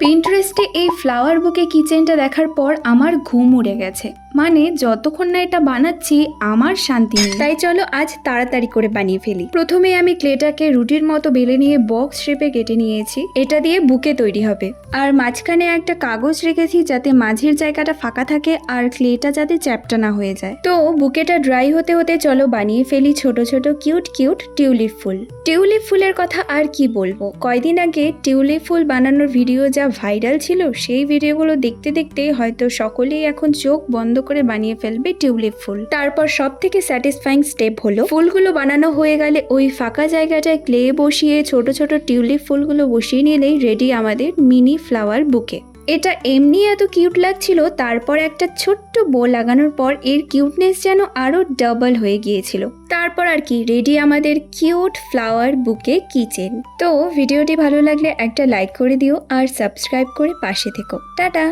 পিন্টারেস্টে এই ফ্লাওয়ার বুকে কিচেনটা দেখার পর আমার ঘুম উড়ে গেছে। মানে যতক্ষণ না এটা বানাচ্ছি আমার শান্তি নেই। তাই চলো আজ তাড়াতাড়ি করে বানিয়ে ফেলি। প্রথমে আমি ক্লেটাকে রুটির মতো বেলে নিয়ে বক্স শেপে কেটে নিয়েছি। এটা দিয়ে বুকে তৈরি হবে। আর মাঝখানে একটা কাগজ রেখেছি যাতে মাঝের জায়গাটা ফাঁকা থাকে আর ক্লেটা যাতে চ্যাপ্টা না হয়ে যায়। তো বুকেটা ড্রাই হতে হতে চলো বানিয়ে ফেলি ছোট ছোট কিউট কিউট টিউলিপ ফুল। টিউলিপ ফুলের কথা আর কি বলবো, কয়দিন আগে টিউলিপ ফুল বানানোর ভিডিও যা ভাইরাল ছিল সেই ভিডিওগুলো দেখতে দেখতে হয়তো সকলেই এখন চোখ বন্ধ করে বানিয়ে ফেলবে টিউলিপ ফুল। তারপর সব থেকে স্যাটিসফাইং স্টেপ হলো ফুলগুলো বানানো হয়ে গেলে ওই ফাঁকা জায়গাটায় ক্লে বসিয়ে ছোট ছোট টিউলিপ ফুলগুলো বসিয়ে নিলেই রেডি আমাদের মিনি ফ্লাওয়ার বুকে। এটা এমনি এত কিউট লাগছিল, তারপর একটা ছোট্ট বো লাগানোর পর এর কিউটনেস যেন আরো ডাবল হয়ে গিয়েছিল। তারপর আর কি রেডি আমাদের কিউট ফ্লাওয়ার বুকে কিচেন। তো ভিডিওটি ভালো লাগলে একটা লাইক করে দিও আর সাবস্ক্রাইব করে পাশে থেকো। টাটা।